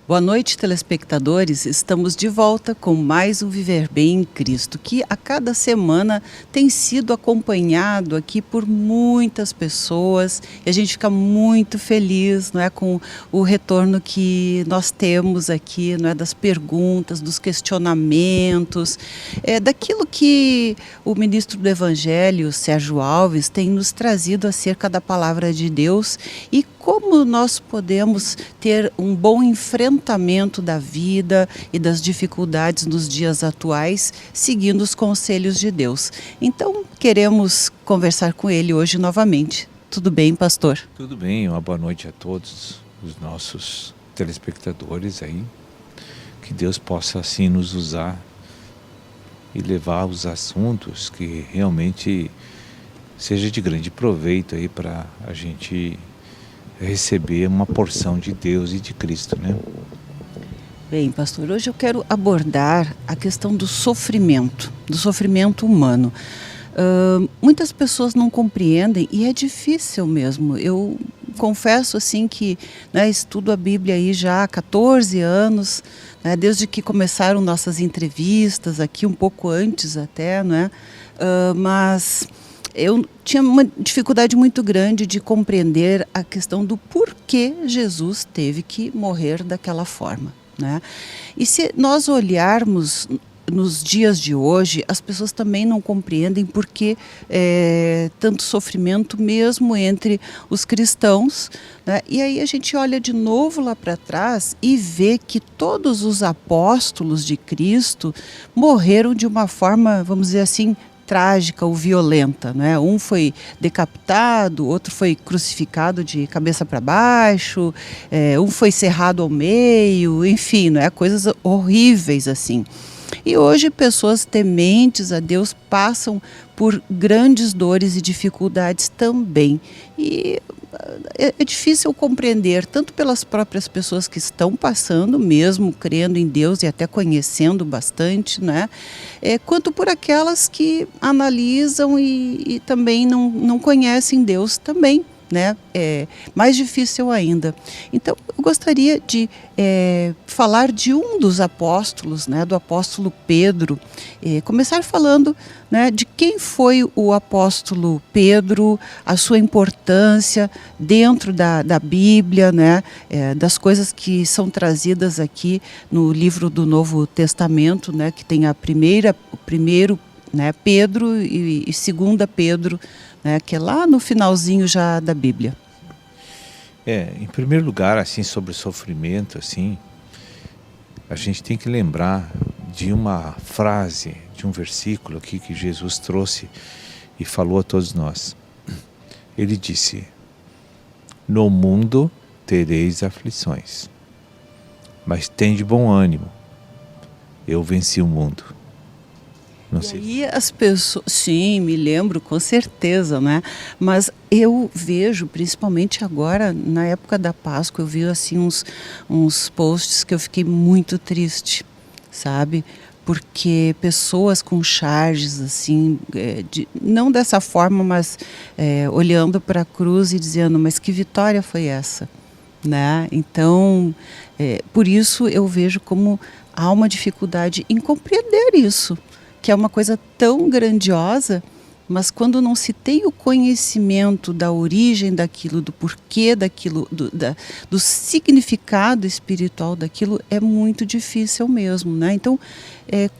Boa noite, telespectadores. Estamos de volta com mais um Viver Bem em Cristo, que a cada semana tem sido acompanhado aqui por muitas pessoas e a gente fica muito feliz, não é, com o retorno que nós temos aqui, não é, das perguntas, dos questionamentos, daquilo que o ministro do Evangelho, Sérgio Alves, tem nos trazido acerca da palavra de Deus e como nós podemos ter um bom enfrentamento da vida e das dificuldades nos dias atuais, seguindo os conselhos de Deus. Então, queremos conversar com ele hoje novamente. Tudo bem, pastor? Tudo bem, uma boa noite a todos os nossos telespectadores aí. Que Deus possa assim nos usar e levar os assuntos que realmente seja de grande proveito aí para a gente receber uma porção de Deus e de Cristo, né? Bem, pastor, hoje eu quero abordar a questão do sofrimento humano. Muitas pessoas não compreendem e é difícil mesmo. Eu confesso assim que, né, estudo a Bíblia aí já há 14 anos, né, desde que começaram nossas entrevistas aqui, um pouco antes até, né? Mas eu tinha uma dificuldade muito grande de compreender a questão do porquê Jesus teve que morrer daquela forma, né? E se nós olharmos nos dias de hoje, as pessoas também não compreendem por que tanto sofrimento mesmo entre os cristãos, né? E aí a gente olha de novo lá para trás e vê que todos os apóstolos de Cristo morreram de uma forma, vamos dizer assim, trágica ou violenta, né? Um foi decapitado, outro foi crucificado de cabeça para baixo, um foi cerrado ao meio, enfim, não é? Coisas horríveis assim. E hoje pessoas tementes a Deus passam por grandes dores e dificuldades também. E é difícil compreender, tanto pelas próprias pessoas que estão passando, mesmo crendo em Deus e até conhecendo bastante, né? Quanto por aquelas que analisam e também não conhecem Deus também, né? É mais difícil ainda. Então, eu gostaria de falar de um dos apóstolos, né, do apóstolo Pedro, começar falando, né, de quem foi o apóstolo Pedro, a sua importância dentro da Bíblia, né, das coisas que são trazidas aqui no livro do Novo Testamento, né, que tem o primeiro, né, Pedro e segunda Pedro, né, que é lá no finalzinho já da Bíblia. Em primeiro lugar, assim, sobre o sofrimento, assim, a gente tem que lembrar de uma frase, de um versículo aqui que Jesus trouxe e falou a todos nós. Ele disse: "No mundo tereis aflições, mas tende bom ânimo, eu venci o mundo." Não sei. E aí as pessoas, sim, me lembro com certeza, né? Mas eu vejo, principalmente agora, na época da Páscoa, eu vi assim uns posts que eu fiquei muito triste, sabe? Porque pessoas com charges, assim, não dessa forma, mas olhando para a cruz e dizendo, mas que vitória foi essa? Né? Então, por isso eu vejo como há uma dificuldade em compreender isso, que é uma coisa tão grandiosa, mas quando não se tem o conhecimento da origem daquilo, do porquê daquilo, do significado espiritual daquilo, é muito difícil mesmo, né? Então,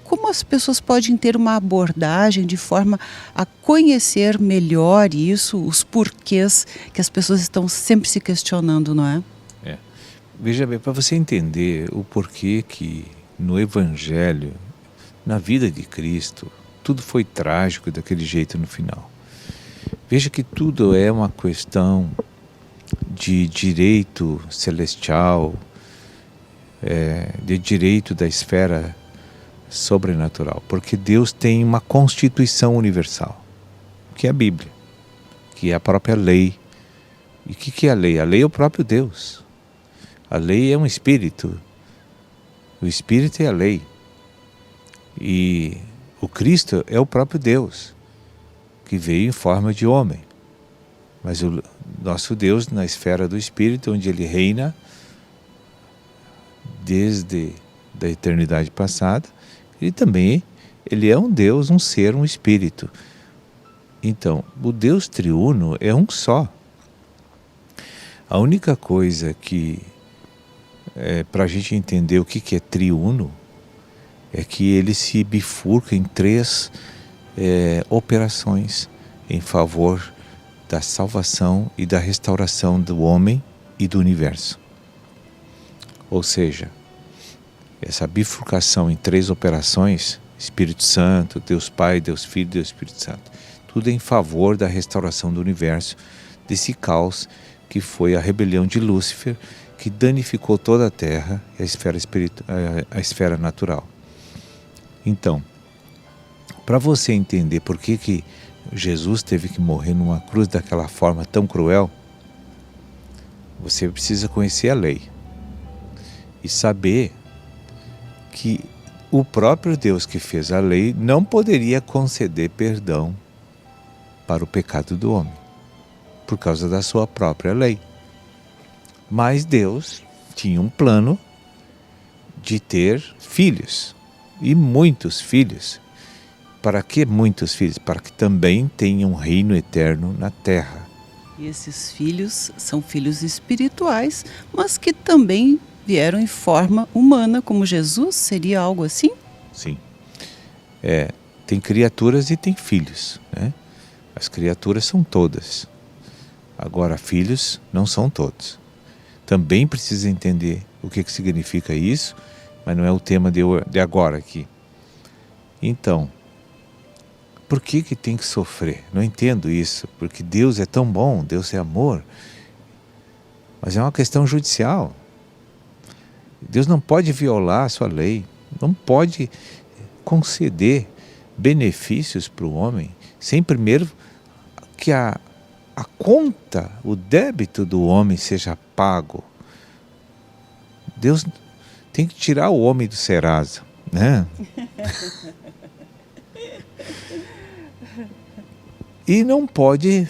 como as pessoas podem ter uma abordagem de forma a conhecer melhor isso, os porquês que as pessoas estão sempre se questionando, não é? Veja bem, para você entender o porquê que no Evangelho, na vida de Cristo, tudo foi trágico daquele jeito no final. Veja que tudo é uma questão de direito celestial, de direito da esfera sobrenatural, porque Deus tem uma constituição universal, que é a Bíblia, que é a própria lei. E o que é a lei? A lei é o próprio Deus. A lei é um espírito. O espírito é a lei. E o Cristo é o próprio Deus, que veio em forma de homem. Mas o nosso Deus, na esfera do Espírito, onde Ele reina desde da eternidade passada. Ele é um Deus, um ser, um espírito. Então, o Deus triuno é um só. A única coisa que, para a gente entender o que é triuno, é que ele se bifurca em três operações em favor da salvação e da restauração do homem e do universo. Ou seja, essa bifurcação em três operações, Espírito Santo, Deus Pai, Deus Filho, Deus Espírito Santo, tudo em favor da restauração do universo, desse caos que foi a rebelião de Lúcifer, que danificou toda a Terra e a esfera natural. Então, para você entender por que Jesus teve que morrer numa cruz daquela forma tão cruel, você precisa conhecer a lei e saber que o próprio Deus que fez a lei não poderia conceder perdão para o pecado do homem, por causa da sua própria lei. Mas Deus tinha um plano de ter filhos, e muitos filhos. Para que muitos filhos? Para que também tenha um reino eterno na terra. E esses filhos são filhos espirituais, mas que também vieram em forma humana, como Jesus, seria algo assim? Sim. Tem criaturas e tem filhos, né? As criaturas são todas. Agora, filhos não são todos. Também precisa entender o que significa isso, mas não é o tema de agora aqui. Então, por que tem que sofrer? Não entendo isso, porque Deus é tão bom, Deus é amor. Mas é uma questão judicial. Deus não pode violar a sua lei, não pode conceder benefícios para o homem, sem primeiro que a conta, o débito do homem seja pago. Deus tem que tirar o homem do Serasa, né? E não pode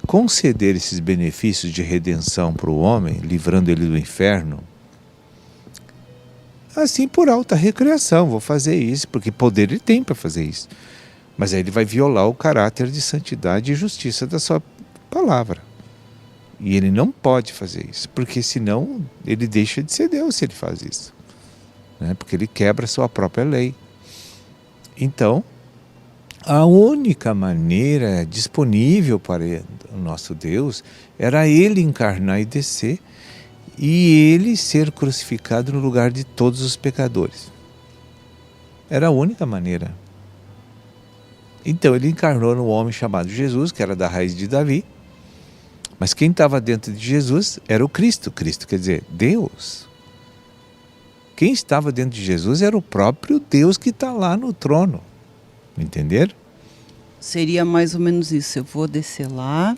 conceder esses benefícios de redenção para o homem, livrando ele do inferno, assim por alta recreação. Vou fazer isso, porque poder ele tem para fazer isso. Mas aí ele vai violar o caráter de santidade e justiça da sua palavra. E ele não pode fazer isso, porque senão ele deixa de ser Deus se ele faz isso, né? Porque ele quebra a sua própria lei. Então, a única maneira disponível para o nosso Deus era ele encarnar e descer, e ele ser crucificado no lugar de todos os pecadores. Era a única maneira. Então ele encarnou no homem chamado Jesus, que era da raiz de Davi, mas quem estava dentro de Jesus era o Cristo. Cristo quer dizer Deus. Quem estava dentro de Jesus era o próprio Deus que está lá no trono. Entenderam? Seria mais ou menos isso. Eu vou descer lá,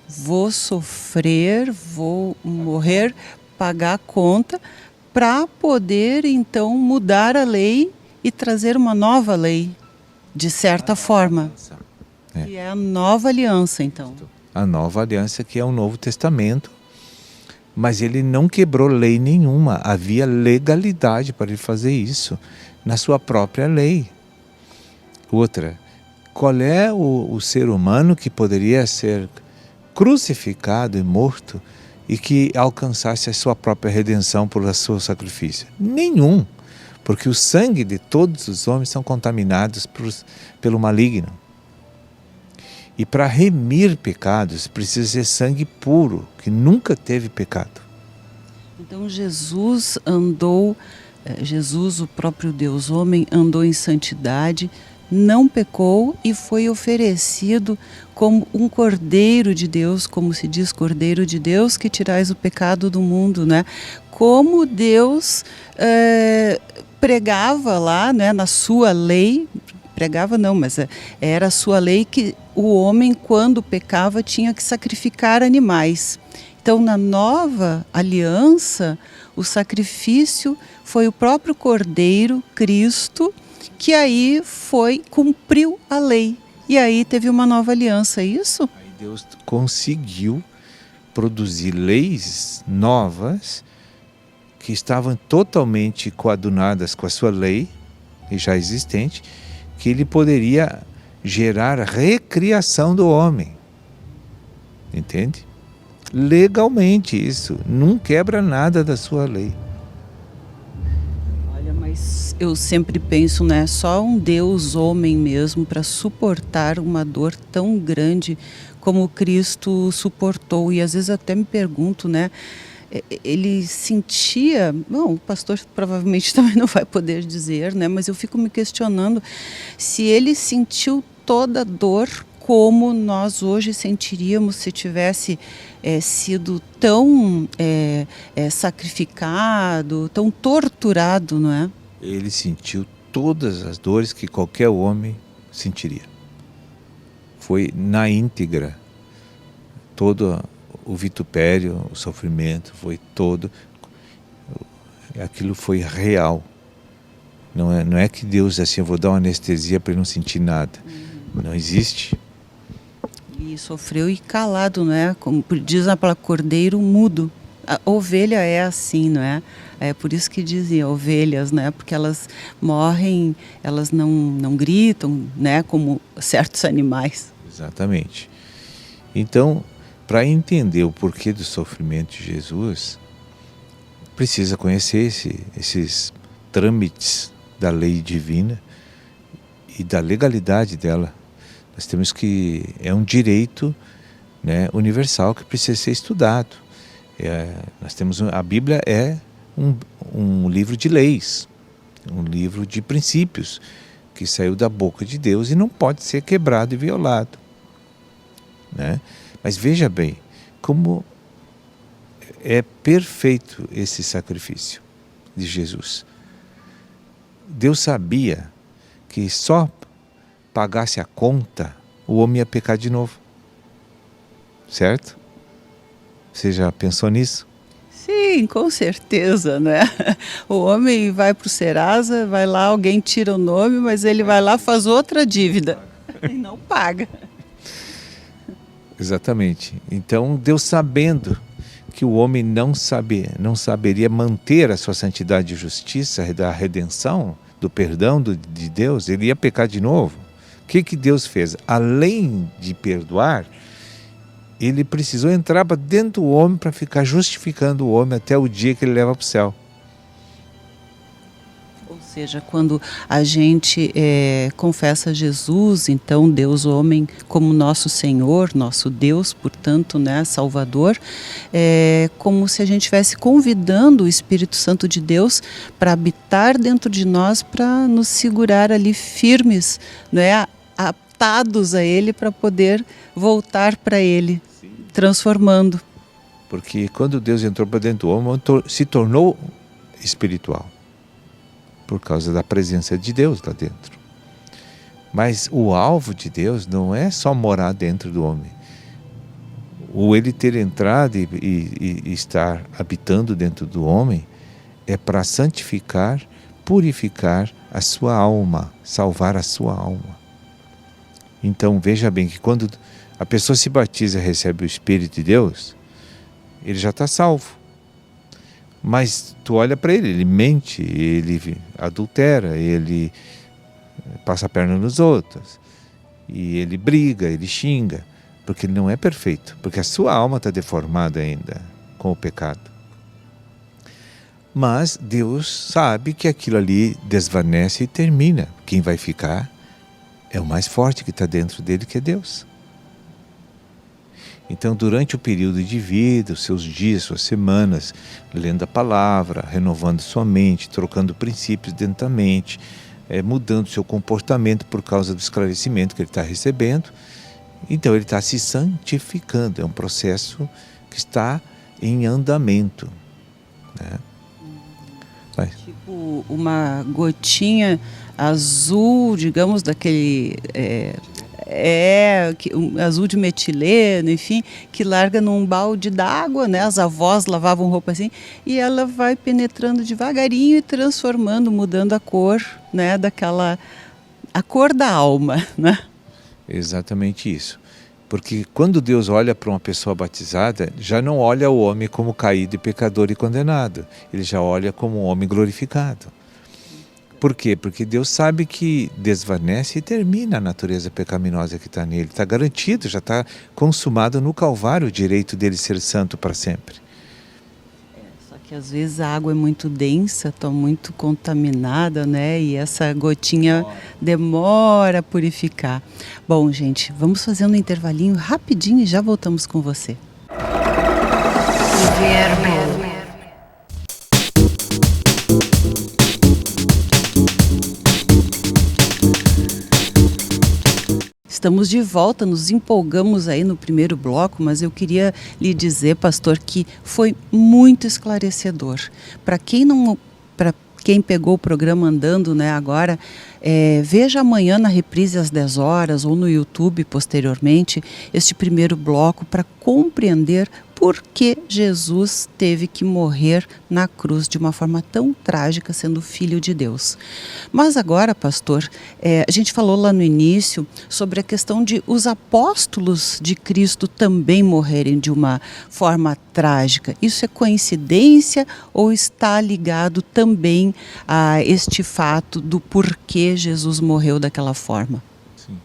vou sofrer, vou morrer, pagar a conta, para poder então mudar a lei e trazer uma nova lei, de certa forma. E é a nova aliança, então. A nova aliança, que é o Novo Testamento, mas ele não quebrou lei nenhuma. Havia legalidade para ele fazer isso na sua própria lei. Outra, qual é o ser humano que poderia ser crucificado e morto e que alcançasse a sua própria redenção por seu sacrifício? Nenhum, porque o sangue de todos os homens são contaminados pelo maligno. E para remir pecados precisa ser sangue puro, que nunca teve pecado. Então Jesus, o próprio Deus homem, andou em santidade, não pecou e foi oferecido como um Cordeiro de Deus, como se diz, Cordeiro de Deus, que tirais o pecado do mundo, né? Como Deus pregava lá, né, na sua lei, pregava não, mas era a sua lei que o homem, quando pecava, tinha que sacrificar animais. Então, na nova aliança, o sacrifício foi o próprio Cordeiro, Cristo, que aí cumpriu a lei. E aí teve uma nova aliança, é isso? Aí Deus conseguiu produzir leis novas que estavam totalmente coadunadas com a sua lei, já existente, que ele poderia gerar recriação do homem. Entende? Legalmente isso, não quebra nada da sua lei. Olha, mas eu sempre penso, né, só um Deus homem mesmo para suportar uma dor tão grande como Cristo suportou. E às vezes até me pergunto, né, ele sentia, bom, o pastor provavelmente também não vai poder dizer, né, mas eu fico me questionando se ele sentiu toda a dor como nós hoje sentiríamos se tivesse sido tão sacrificado, tão torturado, não é? Ele sentiu todas as dores que qualquer homem sentiria. Foi na íntegra, todo o vitupério, o sofrimento, foi todo, aquilo foi real. Não é que Deus assim, eu vou dar uma anestesia para ele não sentir nada. Não existe. E sofreu e calado, não é? Como diz a palavra, cordeiro mudo. A ovelha é assim, não é? É por isso que dizem ovelhas, né? Porque elas morrem, elas não gritam, né? Como certos animais. Exatamente. Então, para entender o porquê do sofrimento de Jesus, precisa conhecer esses trâmites da lei divina e da legalidade dela. Nós temos que... é um direito, né, universal que precisa ser estudado. Nós temos a Bíblia é um livro de leis, um livro de princípios que saiu da boca de Deus e não pode ser quebrado e violado, né? Mas veja bem como é perfeito esse sacrifício de Jesus. Deus sabia que só pagasse a conta, o homem ia pecar de novo. Certo? Você já pensou nisso? Sim, com certeza, né? O homem vai para o Serasa, vai lá, alguém tira o nome, mas ele vai lá, faz outra dívida e não paga. Exatamente. Então, Deus sabendo que o homem não saberia manter a sua santidade e justiça da redenção, do perdão de Deus, ele ia pecar de novo. O que Deus fez? Além de perdoar, ele precisou entrar para dentro do homem para ficar justificando o homem até o dia que ele leva para o céu. Ou seja, quando a gente confessa Jesus, então Deus homem como nosso Senhor, nosso Deus, portanto, né, Salvador, é como se a gente estivesse convidando o Espírito Santo de Deus para habitar dentro de nós, para nos segurar ali firmes, né, atados a Ele para poder voltar para Ele, transformando. Porque quando Deus entrou para dentro do homem, se tornou espiritual. Por causa da presença de Deus lá dentro. Mas o alvo de Deus não é só morar dentro do homem. O ele ter entrado e estar habitando dentro do homem é para santificar, purificar a sua alma, salvar a sua alma. Então veja bem que quando a pessoa se batiza e recebe o Espírito de Deus, ele já está salvo. Mas tu olha para ele mente, ele adultera, ele passa a perna nos outros, e ele briga, ele xinga, porque ele não é perfeito, porque a sua alma está deformada ainda com o pecado. Mas Deus sabe que aquilo ali desvanece e termina. Quem vai ficar é o mais forte que está dentro dele, que é Deus. Então, durante o período de vida, os seus dias, suas semanas, lendo a palavra, renovando sua mente, trocando princípios dentro da mente, mudando seu comportamento por causa do esclarecimento que ele está recebendo, então ele está se santificando. É um processo que está em andamento, né? Tipo uma gotinha azul, digamos, daquele... azul de metileno, enfim, que larga num balde d'água, né? As avós lavavam roupa assim, e ela vai penetrando devagarinho e transformando, mudando a cor, né? A cor da alma, né? Exatamente isso. Porque quando Deus olha para uma pessoa batizada, já não olha o homem como caído e pecador e condenado. Ele já olha como um homem glorificado. Por quê? Porque Deus sabe que desvanece e termina a natureza pecaminosa que está nele. Está garantido, já está consumado no Calvário o direito dele ser santo para sempre. Só que às vezes a água é muito densa, está muito contaminada, né? E essa gotinha demora a purificar. Bom, gente, vamos fazer um intervalinho rapidinho e já voltamos com você. Verbo. Estamos de volta, nos empolgamos aí no primeiro bloco, mas eu queria lhe dizer, pastor, que foi muito esclarecedor. Para quem pegou o programa andando, né, agora, veja amanhã na reprise às 10 horas ou no YouTube posteriormente este primeiro bloco para compreender por que Jesus teve que morrer na cruz de uma forma tão trágica, sendo filho de Deus. Mas agora, pastor, a gente falou lá no início sobre a questão de os apóstolos de Cristo também morrerem de uma forma trágica. Isso é coincidência ou está ligado também a este fato do porquê Jesus morreu daquela forma? Sim.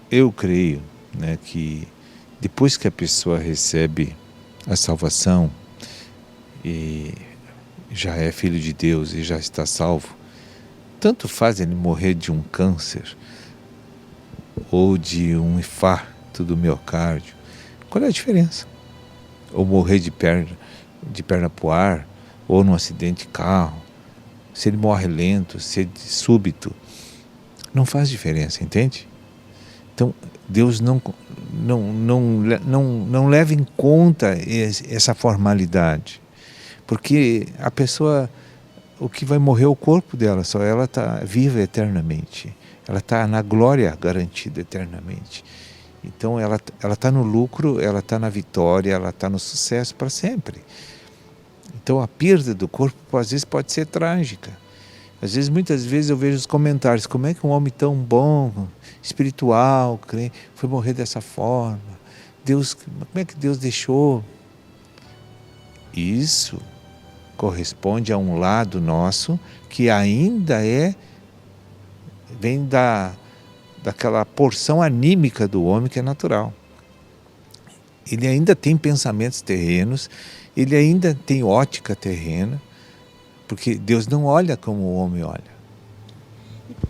Eu creio, né, que depois que a pessoa recebe a salvação e já é filho de Deus e já está salvo, tanto faz ele morrer de um câncer ou de um infarto do miocárdio. Qual é a diferença? Ou morrer de perna para o ar, ou num acidente de carro, se ele morre lento, se é súbito, não faz diferença, entende? Então, Deus não leva em conta essa formalidade, porque a pessoa, o que vai morrer é o corpo dela, só ela está viva eternamente, ela está na glória garantida eternamente. Então ela está no lucro, ela está na vitória, ela está no sucesso para sempre. Então a perda do corpo às vezes pode ser trágica. Às vezes, muitas vezes eu vejo os comentários, como é que um homem tão bom, espiritual, foi morrer dessa forma? Como é que Deus deixou? Isso corresponde a um lado nosso que ainda vem daquela porção anímica do homem que é natural. Ele ainda tem pensamentos terrenos, ele ainda tem ótica terrena, porque Deus não olha como o homem olha.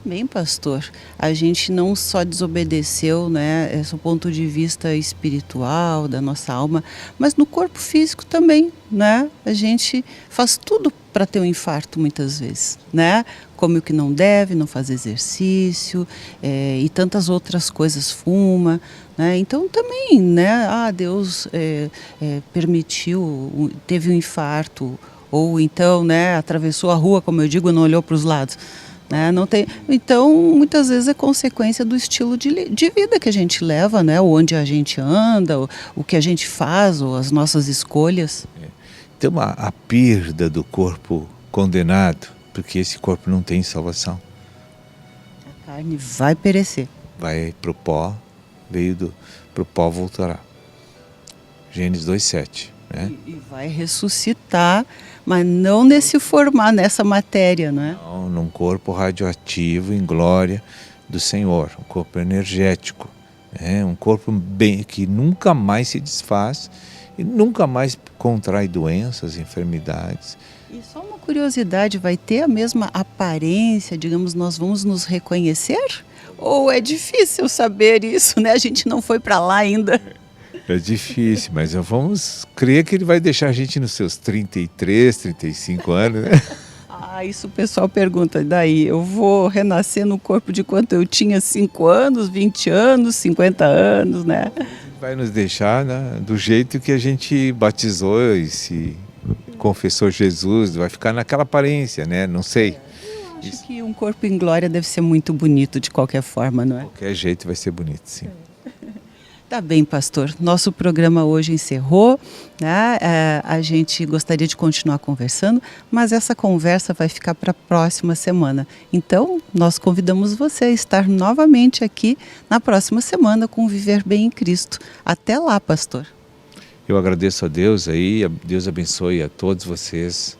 Bem, pastor, a gente não só desobedeceu, né, esse ponto de vista espiritual da nossa alma, mas no corpo físico também, né? A gente faz tudo para ter um infarto muitas vezes, né? Come o que não deve, não faz exercício e tantas outras coisas, fuma, né? Então também, né? Deus permitiu, teve um infarto, ou então, né, atravessou a rua, como eu digo, não olhou para os lados. Né? Não tem, então, muitas vezes é consequência do estilo de vida que a gente leva, né? Onde a gente anda, o que a gente faz, ou as nossas escolhas. Então, a perda do corpo condenado, porque esse corpo não tem salvação. A carne vai perecer. Vai para o pó, para o pó voltará. Gênesis 2:7. Né? E vai ressuscitar, mas não nesse formato, nessa matéria, não é? Não, num corpo radioativo em glória do Senhor, um corpo energético, um corpo que nunca mais se desfaz e nunca mais contrai doenças, enfermidades. E só uma curiosidade, vai ter a mesma aparência, digamos, nós vamos nos reconhecer? Ou é difícil saber isso, né? A gente não foi para lá ainda. É difícil, mas vamos crer que ele vai deixar a gente nos seus 33, 35 anos, né? Isso o pessoal pergunta, daí eu vou renascer no corpo de quanto eu tinha, 5 anos, 20 anos, 50 anos, né? Vai nos deixar, né, do jeito que a gente batizou e se confessou Jesus, vai ficar naquela aparência, né? Não sei. Eu acho que um corpo em glória deve ser muito bonito de qualquer forma, não é? De qualquer jeito vai ser bonito, sim. Tá bem, pastor. Nosso programa hoje encerrou, né? A gente gostaria de continuar conversando, mas essa conversa vai ficar para a próxima semana. Então, nós convidamos você a estar novamente aqui na próxima semana com Viver Bem em Cristo. Até lá, pastor. Eu agradeço a Deus aí, Deus abençoe a todos vocês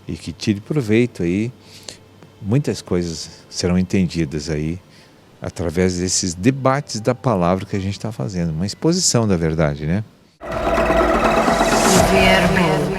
e que tire proveito aí. Muitas coisas serão entendidas aí através desses debates da palavra que a gente está fazendo, uma exposição da verdade, né? Viver Bem.